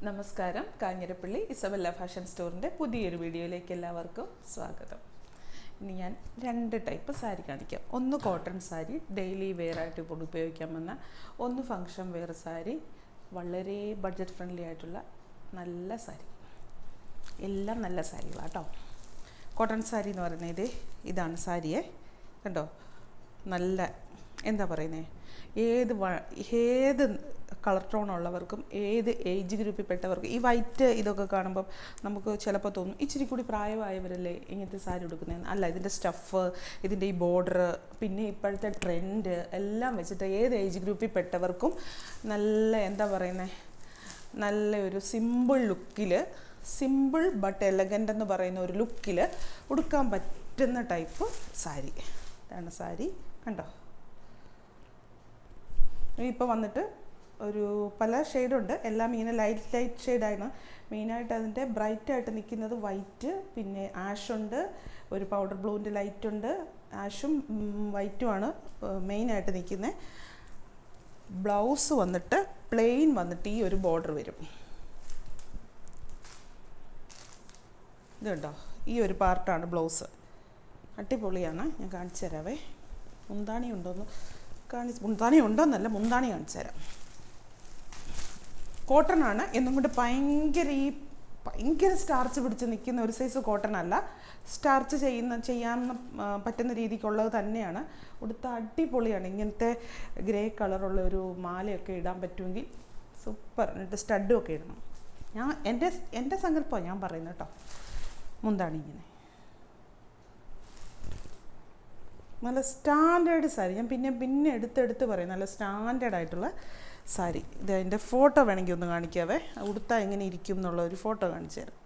നമസ്കാരം. Kanjirappally Isabella fashion സ്റ്റോറിൻ്റെ പുതിയൊരു വീഡിയോയിലേക്ക് എല്ലാവർക്കും സ്വാഗതം. ഇനി ഞാൻ രണ്ട് ടൈപ്പ് സാരി കാണിക്കാം. ഒന്ന് കോട്ടൺ സാരി, ഡെയിലി വെയർ ആയിട്ട് ഇപ്പോൾ ഉപയോഗിക്കാമെന്ന. ഒന്ന് ഫങ്ഷൻ വെയർ സാരി, വളരെ ബഡ്ജറ്റ് ഫ്രണ്ട്ലി ആയിട്ടുള്ള നല്ല സാരി. എല്ലാം നല്ല സാരികളാണ് കേട്ടോ. കോട്ടൺ സാരി എന്ന് പറയുന്നത് ഇതാണ് സാരിയെ, കണ്ടോ? നല്ല എന്താ പറയുന്നത്, ഏത് കളർ ടോൺ ഉള്ളവർക്കും ഏത് ഏജ് ഗ്രൂപ്പിൽ പെട്ടവർക്കും ഈ വൈറ്റ് ഇതൊക്കെ കാണുമ്പം നമുക്ക് ചിലപ്പോൾ തോന്നും ഇച്ചിരി കൂടി പ്രായമായവരല്ലേ ഇങ്ങനത്തെ സാരി ഉടുക്കുന്നതെന്ന്. അല്ല, ഇതിൻ്റെ സ്റ്റഫ്, ഇതിൻ്റെ ഈ ബോർഡർ, പിന്നെ ഇപ്പോഴത്തെ ട്രെൻഡ് എല്ലാം വെച്ചിട്ട് ഏത് ഏജ് ഗ്രൂപ്പിൽ പെട്ടവർക്കും നല്ല എന്താ പറയുന്നത്, നല്ല ഒരു സിമ്പിൾ ലുക്കിൽ, സിമ്പിൾ ബട്ട് എലഗൻ്റ് എന്ന് പറയുന്ന ഒരു ലുക്കിൽ ഉടുക്കാൻ പറ്റുന്ന ടൈപ്പ് സാരി. ഇതാണ് സാരി, കണ്ടോ? ഇപ്പോൾ വന്നിട്ട് ഒരു പല ഷെയ്ഡുണ്ട്. എല്ലാം ഇങ്ങനെ ലൈറ്റ് ഷെയ്ഡാണ്. മെയിനായിട്ട് അതിൻ്റെ ബ്രൈറ്റായിട്ട് നിൽക്കുന്നത് വൈറ്റ്, പിന്നെ ആഷുണ്ട്, ഒരു പൗഡർ ബ്ലൂവിൻ്റെ ലൈറ്റുണ്ട്. ആഷും വൈറ്റുമാണ് മെയിനായിട്ട് നിൽക്കുന്നത്. ബ്ലൗസ് വന്നിട്ട് പ്ലെയിൻ വന്നിട്ട് ഈ ഒരു ബോർഡർ വരും. ഇതുണ്ടോ, ഈ ഒരു പാർട്ടാണ് ബ്ലൗസ്. അടിപൊളിയാണ്. ഞാൻ കാണിച്ചു തരാവേ. മുന്താണി ഉണ്ടോയെന്ന് മുന്താണി ഉണ്ടോയെന്നല്ല, മുന്താണി കാണിച്ചു തരാം. കോട്ടൺ ആണ്, എന്നും കൊണ്ട് ഭയങ്കര സ്റ്റാർച്ച് പിടിച്ച് നിൽക്കുന്ന ഒരു സൈസ് കോട്ടൺ അല്ല. സ്റ്റാർച്ച് ചെയ്യാൻ പറ്റുന്ന രീതിക്കുള്ളത് തന്നെയാണ്. ഉടുത്ത അടിപൊളിയാണ്. ഇങ്ങനത്തെ ഗ്രേ കളറുള്ള ഒരു മാലയൊക്കെ ഇടാൻ പറ്റുമെങ്കിൽ സൂപ്പർ. എന്നിട്ട് സ്റ്റഡും ഒക്കെ ഇടണം. എൻ്റെ സങ്കല്പമാണ് ഞാൻ പറയുന്നത് കേട്ടോ. മുന്താണി ഇങ്ങനെ നല്ല സ്റ്റാൻഡേർഡ് സാരി. ഞാൻ പിന്നെ എടുത്തെടുത്ത് പറയും, നല്ല സ്റ്റാൻഡേർഡ് ആയിട്ടുള്ള സാരി. ഇത് അതിൻ്റെ ഫോട്ടോ വേണമെങ്കിൽ ഒന്ന് കാണിക്കാവേ. ഉടുത്താൽ എങ്ങനെ ഇരിക്കും എന്നുള്ള ഒരു ഫോട്ടോ കാണിച്ചു തരാം.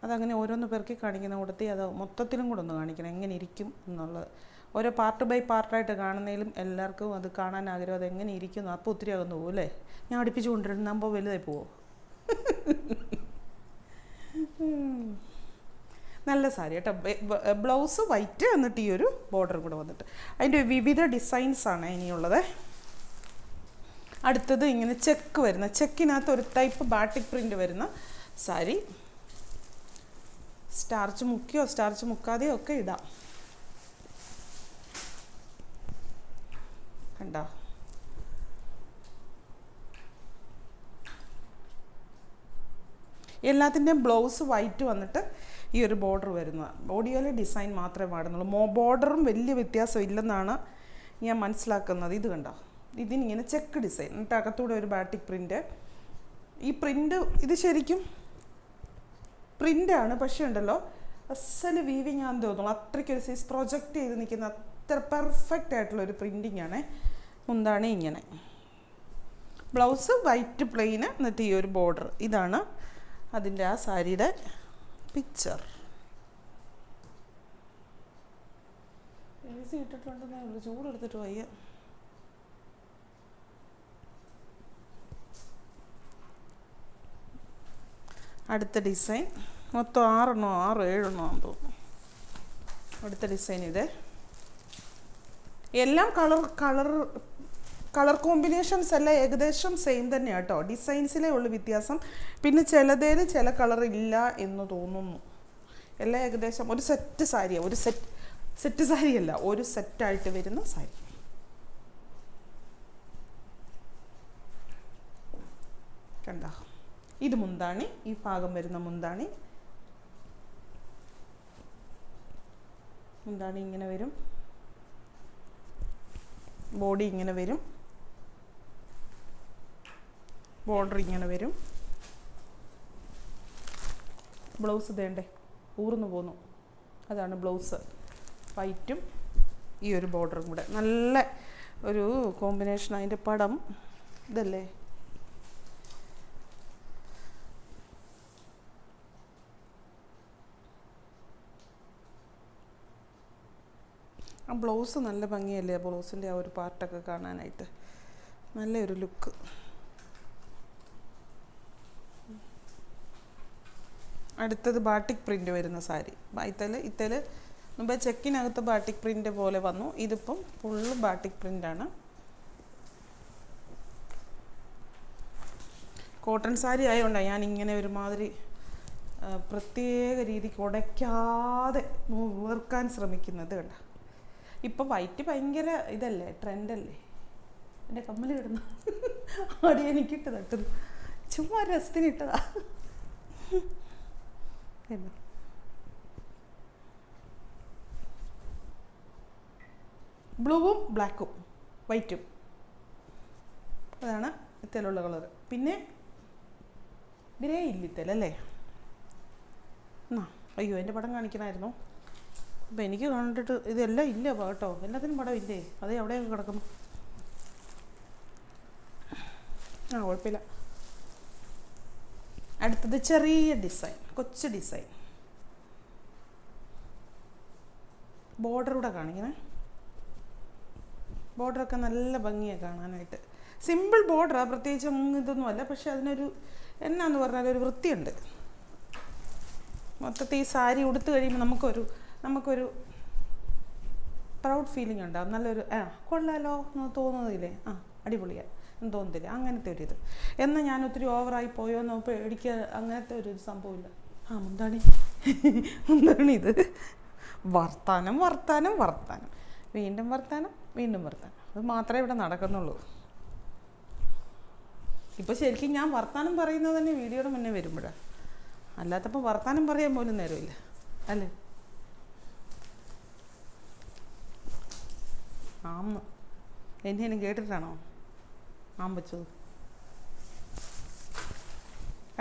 അതങ്ങനെ ഓരോന്ന് പേർക്ക് കാണിക്കുന്ന കൂടത്തി അത് മൊത്തത്തിലും കൂടെ ഒന്ന് കാണിക്കണം എങ്ങനെ ഇരിക്കും എന്നുള്ളത്. ഓരോ പാർട്ട് ബൈ പാർട്ടായിട്ട് കാണുന്നതിലും എല്ലാവർക്കും അത് കാണാൻ ആഗ്രഹം, അത് എങ്ങനെ ഇരിക്കുന്നു. അപ്പോൾ ഒത്തിരി അകന്ന് പോകും അല്ലേ? ഞാൻ അടുപ്പിച്ച് കൊണ്ടിരുന്നാകുമ്പോൾ വലുതായി പോവോ? നല്ല സാരി കേട്ടോ. ബ്ലൗസ് വൈറ്റ്, എന്നിട്ട് ഈ ഒരു ബോർഡർ കൂടെ വന്നിട്ട് അതിൻ്റെ വിവിധ ഡിസൈൻസാണ് ഇനിയുള്ളത്. അടുത്തത് ഇങ്ങനെ ചെക്ക് വരുന്ന, ചെക്കിനകത്ത് ഒരു ടൈപ്പ് ബാട്ടിക് പ്രിൻ്റ് വരുന്ന സാരി. സ്റ്റാർച്ച് മുക്കിയോ സ്റ്റാർച്ച് മുക്കാതെയോ ഒക്കെ ഇടാം. കണ്ടോ? എല്ലാത്തിൻ്റെയും ബ്ലൗസ് വൈറ്റ് വന്നിട്ട് ഈ ഒരു ബോർഡർ വരുന്നത്. ബോഡിയിലെ ഡിസൈൻ മാത്രമേ പാടുന്നുള്ളൂ. ബോർഡറും വലിയ വ്യത്യാസം ഇല്ലെന്നാണ് ഞാൻ മനസ്സിലാക്കുന്നത്. ഇത് കണ്ടോ, ഇതിനിങ്ങനെ ചെക്ക് ഡിസൈൻ, എന്നിട്ട് അകത്തൂടെ ഒരു ബാട്ടിക് പ്രിൻ്റ്. ഈ പ്രിൻ്റ് ഇത് ശരിക്കും പ്രിൻ്റാണ്, പക്ഷേ ഉണ്ടല്ലോ അസല് വീവിങ് ആണെന്ന് തോന്നുന്നു. അത്രയ്ക്കൊരു സൈസ് പ്രൊജക്റ്റ് ചെയ്ത് നിൽക്കുന്ന അത്ര പെർഫെക്റ്റ് ആയിട്ടുള്ളൊരു പ്രിൻറ്റിങ് ആണ്. മുന്താണി ഇങ്ങനെ, ബ്ലൗസ് വൈറ്റ് പ്ലെയിന്, എന്നിട്ട് ഈ ഒരു ബോർഡർ. ഇതാണ് അതിൻ്റെ ആ സാരിയുടെ പിക്ചർ. AC ഇട്ടിട്ടുണ്ടെന്നേ ഉള്ളൂ, ചൂടെടുത്തിട്ട് വയ്യ. അടുത്ത ഡിസൈൻ മൊത്തം 6 7 ആണെന്ന് തോന്നുന്നു. അടുത്ത ഡിസൈൻ ഇത്. എല്ലാം കളർ കോമ്പിനേഷൻസ് എല്ലാം ഏകദേശം സെയിം തന്നെയാണ് കേട്ടോ. ഡിസൈൻസിലേ ഉള്ളു വ്യത്യാസം. പിന്നെ ചിലതേന് ചില കളർ ഇല്ല എന്ന് തോന്നുന്നു. എല്ലാം ഏകദേശം ഒരു സെറ്റ് സാരിയാണ്. ഒരു സെറ്റ് സാരിയല്ല, ഒരു സെറ്റായിട്ട് വരുന്ന സാരി. കണ്ടോ? ഇത് മുന്താണി, ഈ ഭാഗം വരുന്ന മുന്താണി. മുന്താണി ഇങ്ങനെ വരും, ബോഡി ഇങ്ങനെ വരും, ബോർഡർ ഇങ്ങനെ വരും. ബ്ലൗസ് ഇതേണ്ടേ ഊർന്നു പോന്നു. അതാണ് ബ്ലൗസ്, വൈറ്റും ഈ ഒരു ബോർഡറും കൂടെ. നല്ല ഒരു കോമ്പിനേഷൻ. അതിൻ്റെ പടം ഇതല്ലേ? ആ ബ്ലൗസ് നല്ല ഭംഗിയല്ലേ? ബ്ലൗസിൻ്റെ ആ ഒരു പാർട്ടൊക്കെ കാണാനായിട്ട് നല്ലൊരു ലുക്ക്. അടുത്തത് ബാട്ടിക് പ്രിൻ്റ് വരുന്ന സാരി. ഇത്തല് മുമ്പ് ചെക്കിനകത്ത് ബാട്ടിക് പ്രിൻ്റ് പോലെ വന്നു. ഇതിപ്പം ഫുള്ള് ബാട്ടിക് പ്രിൻ്റാണ്. കോട്ടൺ സാരി ആയതുകൊണ്ടാണ് ഞാൻ ഇങ്ങനെ ഒരുമാതിരി പ്രത്യേക രീതിക്ക് ഉടയ്ക്കാതെ വീർക്കാൻ ശ്രമിക്കുന്നത് കണ്ട. ഇപ്പം വൈറ്റ് ഭയങ്കര ഇതല്ലേ, ട്രെൻഡല്ലേ. എൻ്റെ കമ്മൽ കിടന്നു ആടി എനിക്കിട്ട് തട്ടുന്നു, ചുമ്മാ രസത്തിനിട്ടതാ. ബ്ലൂവും ബ്ലാക്കും വൈറ്റും, അതാണ് ഇത്തലുള്ള കളർ. പിന്നെ ഗ്രേ ഇല്ലിത്തലല്ലേ. അയ്യോ എൻ്റെ പടം കാണിക്കണമായിരുന്നു. അപ്പം എനിക്ക് കണ്ടിട്ട് ഇതെല്ലാം ഇല്ല കേട്ടോ, എല്ലാത്തിനും പടം ഇല്ലേ, അത് എവിടെയൊക്കെ കിടക്കുന്നു. കുഴപ്പമില്ല. അടുത്തത് ചെറിയ ഡിസൈൻ, കൊച്ചു ഡിസൈൻ. ബോർഡറൂടെ കാണിക്കണേ. ബോർഡറൊക്കെ നല്ല ഭംഗിയാണ് കാണാനായിട്ട്. സിമ്പിൾ ബോർഡറാണ്, പ്രത്യേകിച്ച് ഇതൊന്നും അല്ല. പക്ഷെ അതിനൊരു എന്നാന്ന് പറഞ്ഞാൽ ഒരു വൃത്തിയുണ്ട്. മൊത്തത്തിൽ ഈ സാരി ഉടുത്ത് കഴിയുമ്പോൾ നമുക്കൊരു പ്രൗഡ് ഫീലിംഗ് ഉണ്ടാകും. നല്ലൊരു കൊള്ളാലോ എന്ന് തോന്നുന്നില്ലേ, അടിപൊളിയാണ് എന്ന് തോന്നുന്നില്ല, അങ്ങനത്തെ ഒരു ഇത്. എന്നാൽ ഞാൻ ഒത്തിരി ഓവറായി പോയോ എന്ന് പേടിക്കുക, അങ്ങനത്തെ ഒരു സംഭവമില്ല. എന്താണ് ഇത്, വർത്താനം വർത്താനം വർത്താനം, വീണ്ടും വർത്താനം വീണ്ടും വർത്താനം, അത് മാത്രമേ ഇവിടെ നടക്കുന്നുള്ളൂ. ഇപ്പോൾ ശരിക്കും ഞാൻ വർത്താനം പറയുന്നത് തന്നെ വീഡിയോയുടെ മുന്നേ വരുമ്പോഴാണ്, അല്ലാത്തപ്പോൾ വർത്താനം പറയാൻ പോലും നേരമില്ല അല്ലേ. ആമ്മ എന്നെ കേട്ടിട്ടാണോ ആമ്പച്ചത്.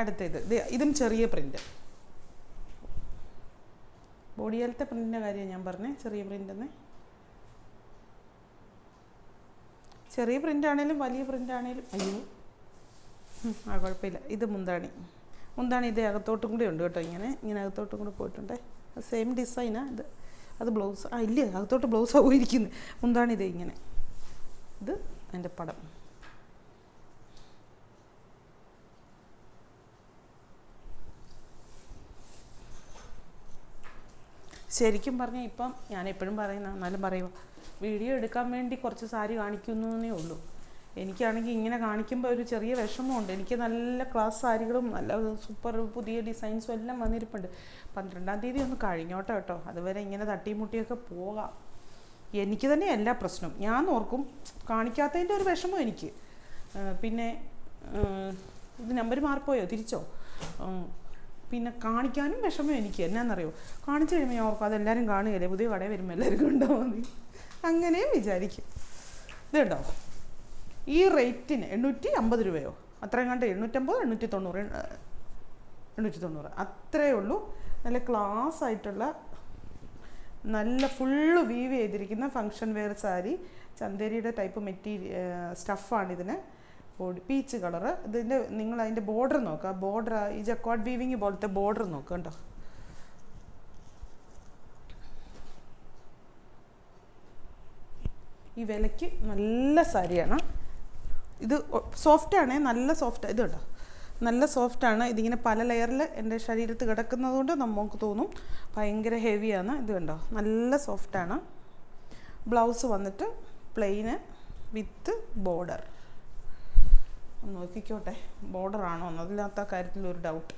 അടുത്തത് ഇതും ചെറിയ പ്രിൻ്റ്. ബോഡിയിലത്തെ പ്രിൻ്റിൻ്റെ കാര്യം ഞാൻ പറഞ്ഞേ, ചെറിയ പ്രിൻ്റെന്ന്. ചെറിയ പ്രിൻ്റാണേലും വലിയ പ്രിൻ്റാണേലും അയ്യോ കുഴപ്പമില്ല. ഇത് മുന്താണി ഇത് അകത്തോട്ടും കൂടി ഉണ്ട് കേട്ടോ, ഇങ്ങനെ അകത്തോട്ടും കൂടെ പോയിട്ടുണ്ട്. സെയിം ഡിസൈനാണ് അത് ബ്ലൗസ്. ഇല്ല, അകത്തോട്ട് ബ്ലൗസ് പോയിരിക്കുന്നത്. മുന്താണി ഇത് ഇങ്ങനെ, ഇത് എൻ്റെ പടം. ശരിക്കും പറഞ്ഞാൽ ഇപ്പം ഞാൻ എപ്പോഴും പറയുന്ന, എന്നാലും പറയുക, വീഡിയോ എടുക്കാൻ വേണ്ടി കുറച്ച് സാരി കാണിക്കുന്നേ ഉള്ളൂ. എനിക്കാണെങ്കിൽ ഇങ്ങനെ കാണിക്കുമ്പോൾ ഒരു ചെറിയ വിഷമമുണ്ട്. എനിക്ക് നല്ല ക്ലാസ് സാരികളും നല്ല സൂപ്പർ പുതിയ ഡിസൈൻസും എല്ലാം വന്നിരിപ്പുണ്ട്. 12-ാം തീയതി ഒന്ന് കഴിഞ്ഞോട്ടെ കേട്ടോ, അതുവരെ ഇങ്ങനെ തട്ടിമുട്ടിയൊക്കെ പോകാം. എനിക്ക് തന്നെ എല്ലാ പ്രശ്നവും ഞാൻ ഓർക്കും, കാണിക്കാത്തതിൻ്റെ ഒരു വിഷമം എനിക്ക്. പിന്നെ ഇത് നമ്പർ മാറിപ്പോയോ, തിരിച്ചോ, പിന്നെ കാണിക്കാനും വിഷമം എനിക്ക്. എന്നാന്നറിയോ, കാണിച്ചു കഴിയുമ്പോൾ ഞാൻ ഓർക്കും അതെല്ലാവരും കാണുകയല്ലേ, പുതിയ കടയിൽ വരുമ്പോൾ എല്ലാവർക്കും ഉണ്ടാവും, അങ്ങനെയും വിചാരിക്കും. ഇത് കേട്ടോ, ഈ റേറ്റിന് 850 രൂപയോ അത്രയും കണ്ട്, 850, 890 അത്രയേ ഉള്ളൂ. നല്ല ക്ലാസ് ആയിട്ടുള്ള നല്ല ഫുള്ള് വീവ് ചെയ്തിരിക്കുന്ന ഫങ്ഷൻ വെയർ സാരി. ചന്തേരിയുടെ ടൈപ്പ് സ്റ്റഫാണിതിന്. Peach colour. ഇതിൻ്റെ നിങ്ങൾ അതിൻ്റെ ബോർഡർ നോക്കുക, ബോർഡർ ഈ ജക്വാർഡ് വീവിങ് പോലത്തെ ബോർഡർ നോക്കുക കേട്ടോ. ഈ വിലയ്ക്ക് നല്ല സാരിയാണ് ഇത്. സോഫ്റ്റാണ്, നല്ല സോഫ്റ്റ്. ഇത് കേട്ടോ നല്ല സോഫ്റ്റാണ്. ഇതിങ്ങനെ പല ലെയറിൽ എൻ്റെ ശരീരത്ത് കിടക്കുന്നത് കൊണ്ട് നമുക്ക് തോന്നും ഭയങ്കര ഹെവിയാണ്. ഇത് കണ്ടോ നല്ല സോഫ്റ്റാണ്. ബ്ലൗസ് വന്നിട്ട് പ്ലെയിന് വിത്ത് ബോർഡർ. ഒന്ന് നോക്കിക്കോട്ടെ ബോർഡറാണോ എന്ന്, അതില്ലാത്ത കാര്യത്തിലൊരു ഡൗട്ട്.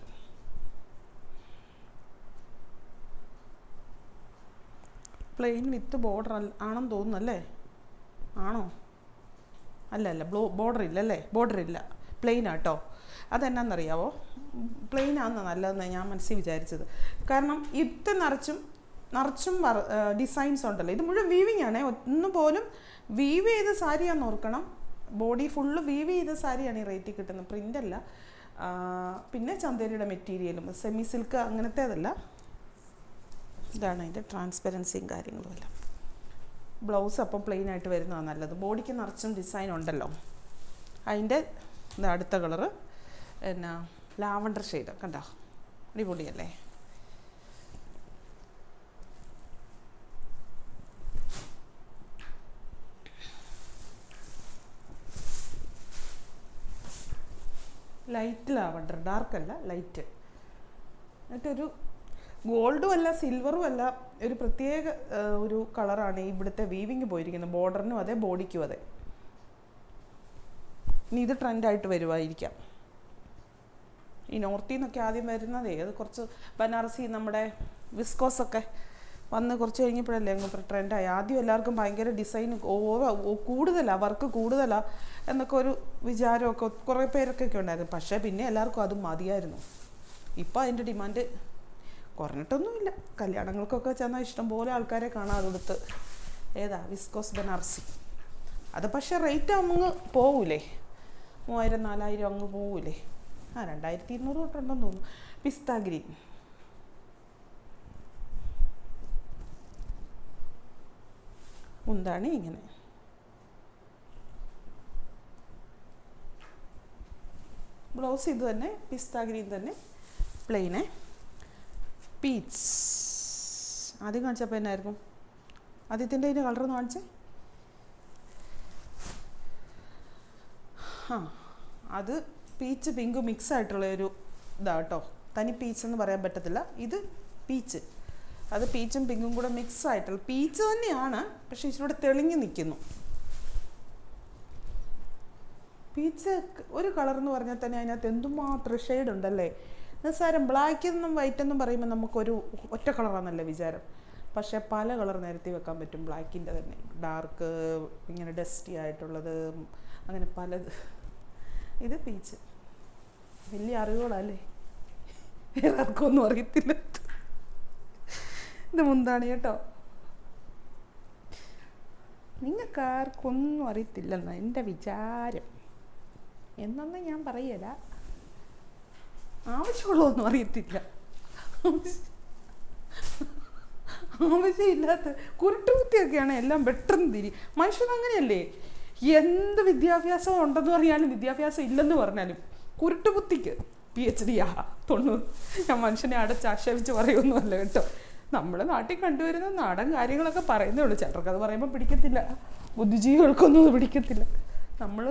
പ്ലെയിൻ വിത്ത് ബോർഡർ ആണെന്ന് തോന്നുന്നല്ലേ, ആണോ? അല്ല ബോർഡർ ഇല്ല അല്ലേ, ബോർഡർ ഇല്ല, പ്ലെയിനാട്ടോ. അതെന്നാന്നറിയാവോ, പ്ലെയിനാണെന്ന് നല്ലതെന്ന് ഞാൻ മനസ്സിൽ വിചാരിച്ചത്. കാരണം ഇത് നിറച്ചും ഡിസൈൻസ് ഉണ്ടല്ലോ. ഇത് മുഴുവൻ വീവിങ് ആണ്, ഒന്നും പോലും വീവ് ചെയ്ത സാരിയാന്ന് ഓർക്കണം. ബോഡി ഫുള്ള് വീവ് ചെയ്ത സാരിയാണ് ഈ റേറ്റിൽ കിട്ടുന്നത്, പ്രിൻ്റല്ല. പിന്നെ ചന്തേരിയുടെ മെറ്റീരിയലും സെമി സിൽക്ക് അങ്ങനത്തേതല്ല. ഇതാണ് അതിൻ്റെ ട്രാൻസ്പെറൻസിയും കാര്യങ്ങളും എല്ലാം. ബ്ലൗസ് അപ്പം പ്ലെയിൻ ആയിട്ട് വരുന്നതാണ് നല്ലത്. ബോഡിക്ക് നിറച്ചും ഡിസൈൻ ഉണ്ടല്ലോ. അതിൻ്റെ അടുത്ത കളറ് എന്നാ ലാവണ്ടർ ഷെയ്ഡ് കണ്ടോ, അടിപൊളിയല്ലേ. ലൈറ്റ് ലാവണ്ടർ, ഡാർക്കല്ല, ലൈറ്റ്. എന്നിട്ടൊരു ഗോൾഡും അല്ല സിൽവറും അല്ല, ഒരു പ്രത്യേക ഒരു കളറാണ് ഇവിടുത്തെ വീവിങ് പോയിരിക്കുന്നത്. ബോർഡറിനും അതെ, ബോഡിക്കും അതെ. ഇനി ഇത് ട്രെൻഡായിട്ട് വരുമായിരിക്കാം. ഈ നോർത്തിൽ നിന്നൊക്കെ ആദ്യം വരുന്നതേ അത് കുറച്ച് ബനാറസി നമ്മുടെ വിസ്കോസൊക്കെ വന്ന് കുറച്ച് കഴിഞ്ഞപ്പോഴല്ലേ അങ്ങ് ട്രെൻഡായി. ആദ്യം എല്ലാവർക്കും ഭയങ്കര ഡിസൈൻ കൂടുതലാണ്, വർക്ക് കൂടുതലാണ് എന്നൊക്കെ ഒരു വിചാരമൊക്കെ കുറേ പേരൊക്കെ ഉണ്ടായിരുന്നു. പക്ഷേ പിന്നെ എല്ലാവർക്കും അത് മതിയായിരുന്നു. ഇപ്പോൾ അതിൻ്റെ ഡിമാൻഡ് കുറഞ്ഞിട്ടൊന്നുമില്ല. കല്യാണങ്ങൾക്കൊക്കെ ചെന്നാൽ ഇഷ്ടംപോലെ ആൾക്കാരെ കാണാം അതെടുത്ത്. ഏതാ വിസ്കോസ് ബനാറസി. അത് പക്ഷേ റേറ്റ് അങ്ങ് പോകൂലേ, 3000-4000 അങ്ങ് പോകൂലേ. 2200 തൊട്ടുണ്ടെന്ന് തോന്നുന്നു. പിസ്ത ഗ്രീൻ മുന്താണി ഇങ്ങനെ. ബ്ലൗസ് ഇത് തന്നെ പിസ്ത ഗ്രീൻ തന്നെ പ്ലെയിനെ. പീച്ച് ആദ്യം കാണിച്ചപ്പോൾ എന്നായിരുന്നു? ആദ്യത്തിൻ്റെ അതിൻ്റെ കളറൊന്ന് കാണിച്ചേ. അത് പീച്ച് പിങ്ക് മിക്സ് ആയിട്ടുള്ള ഒരു ഇതാട്ടോ. തനി പീച്ച് എന്ന് പറയാൻ പറ്റത്തില്ല. ഇത് പീച്ച്, അത് പീച്ചും പിങ്കും കൂടെ മിക്സ് ആയിട്ടുള്ള പീച്ച് തന്നെയാണ്, പക്ഷേ ഇച്ചിലൂടെ തെളിഞ്ഞ് നിൽക്കുന്നു. പീച്ച് ഒരു കളർ എന്ന് പറഞ്ഞാൽ തന്നെ അതിനകത്ത് എന്തുമാത്രം ഷെയ്ഡ് ഉണ്ടല്ലേ. നിസ്സാരം ബ്ലാക്ക് എന്നും വൈറ്റ് എന്നും പറയുമ്പോൾ നമുക്കൊരു ഒറ്റ കളറാണെന്നല്ലേ വിചാരം. പക്ഷേ പല കളർ നിരത്തി വെക്കാൻ പറ്റും. ബ്ലാക്കിൻ്റെ തന്നെ ഡാർക്ക്, ഇങ്ങനെ ഡസ്റ്റി ആയിട്ടുള്ളത്, അങ്ങനെ പലത്. ഇത് പീച്ച്. വലിയ അറിവുകളല്ലേ, വേറെ ആർക്കൊന്നും അറിയത്തില്ല. ഇത് മുന്താണി കേട്ടോ. നിങ്ങൾക്ക് ആർക്കൊന്നും അറിയത്തില്ലെന്ന എൻ്റെ വിചാരം. എന്നൊന്നും ഞാൻ പറയല, ആവശ്യമുള്ളതൊന്നും അറിയത്തില്ല. ആവശ്യമില്ലാത്ത കുരുട്ടുകുത്തിയൊക്കെയാണ് എല്ലാം പെട്ടെന്ന് തിരി. മനുഷ്യൻ അങ്ങനെയല്ലേ, എന്ത് വിദ്യാഭ്യാസം ഉണ്ടെന്ന് പറഞ്ഞാലും വിദ്യാഭ്യാസം ഇല്ലെന്ന് പറഞ്ഞാലും കുരുട്ടുബുദ്ധിക്ക് PhD 90. ഞാൻ മനുഷ്യനെ അടച്ചാക്ഷേപിച്ച് പറയുമൊന്നുമല്ല കേട്ടോ. നമ്മൾ നാട്ടിൽ കണ്ടുവരുന്ന നാടൻ കാര്യങ്ങളൊക്കെ പറയുന്നേ ഉള്ളൂ. ചിലർക്ക് അത് പറയുമ്പോൾ പിടിക്കത്തില്ല, ബുദ്ധിജീവികൾക്കൊന്നും അത് പിടിക്കത്തില്ല. നമ്മൾ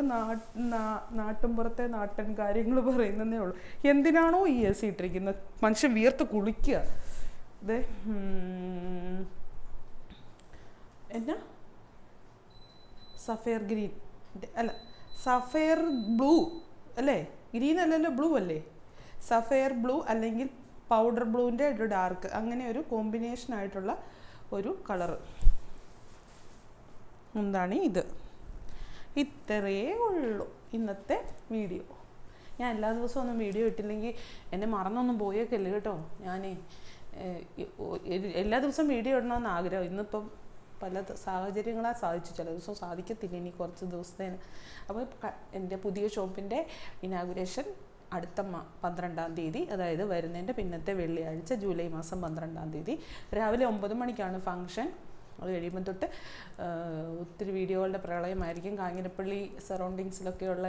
നാട്ടിൻപുറത്തെ നാട്ടൻ കാര്യങ്ങൾ പറയുന്നതേ ഉള്ളൂ. എന്തിനാണോ ഈ AC ഇട്ടിരിക്കുന്നത്, മനുഷ്യൻ വിയർത്ത് കുളിക്കുക. ഇത് എന്നാ സഫയർ ഗ്രീൻ അല്ല, സഫയർ ബ്ലൂ അല്ലേ, ഗ്രീൻ അല്ലല്ലോ, ബ്ലൂ അല്ലേ. സഫയർ ബ്ലൂ അല്ലെങ്കിൽ പൗഡർ ബ്ലൂവിൻ്റെ ഒരു ഡാർക്ക്, അങ്ങനെ ഒരു കോമ്പിനേഷൻ ആയിട്ടുള്ള ഒരു കളറ്. എന്താണ് ഇത്? ഇത്രയേ ഉള്ളൂ ഇന്നത്തെ വീഡിയോ. ഞാൻ എല്ലാ ദിവസവും ഒന്നും വീഡിയോ ഇട്ടില്ലെങ്കിൽ എന്നെ മറന്നൊന്നും പോയേക്കല്ലേ കേട്ടോ. ഞാൻ എല്ലാ ദിവസവും വീഡിയോ ഇടണമെന്ന് ആഗ്രഹം. ഇന്നിപ്പം പല സാഹചര്യങ്ങളാൽ സാധിച്ചു, ചില ദിവസം സാധിക്കത്തില്ല ഇനി കുറച്ച് ദിവസത്തേന്. അപ്പോൾ എൻ്റെ പുതിയ ഷോപ്പിൻ്റെ ഇനാഗുറേഷൻ അടുത്ത 12-ാം തീയതി, അതായത് വരുന്നതിൻ്റെ പിന്നത്തെ വെള്ളിയാഴ്ച ജൂലൈ മാസം 12-ാം തീയതി രാവിലെ 9 മണിക്കാണ് ഫംഗ്ഷൻ. അത് കഴിയുമ്പോൾ തൊട്ട് ഒത്തിരി വീഡിയോകളുടെ പ്രളയമായിരിക്കും. കാഞ്ഞിരപ്പള്ളി സറൗണ്ടിങ്സിലൊക്കെയുള്ള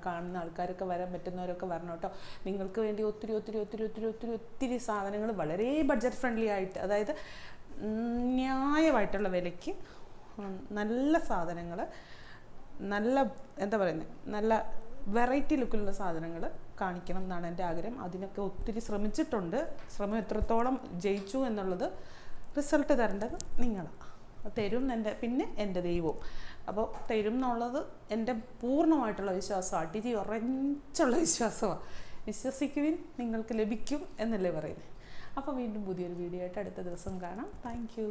കാണുന്ന ആൾക്കാരൊക്കെ വരാൻ പറ്റുന്നവരൊക്കെ വരണം കേട്ടോ. നിങ്ങൾക്ക് വേണ്ടി ഒത്തിരി ഒത്തിരി ഒത്തിരി ഒത്തിരി ഒത്തിരി ഒത്തിരി സാധനങ്ങൾ വളരെ ബഡ്ജറ്റ് ഫ്രണ്ട്ലി ആയിട്ട്, അതായത് ന്യായമായിട്ടുള്ള വിലയ്ക്ക് നല്ല സാധനങ്ങൾ, നല്ല എന്താ പറയുന്നത്, നല്ല വെറൈറ്റി ലുക്കിലുള്ള സാധനങ്ങൾ കാണിക്കണം എന്നാണ് എൻ്റെ ആഗ്രഹം. അതിനൊക്കെ ഒത്തിരി ശ്രമിച്ചിട്ടുണ്ട്. ശ്രമം എത്രത്തോളം ജയിച്ചു എന്നുള്ളത് റിസൾട്ട് തരേണ്ടത് നിങ്ങളാണ്. തരും പിന്നെ എൻ്റെ ദൈവവും. അപ്പോൾ തരും എന്നുള്ളത് എൻ്റെ പൂർണ്ണമായിട്ടുള്ള വിശ്വാസമാണ്, അടിരി ഉറച്ചുള്ള വിശ്വാസമാണ്. വിശ്വസിക്കുവിൻ, നിങ്ങൾക്ക് ലഭിക്കും എന്നല്ലേ പറയുന്നത്. അപ്പോൾ വീണ്ടും പുതിയൊരു വീഡിയോ ആയിട്ട് അടുത്ത ദിവസം കാണാം. Thank you.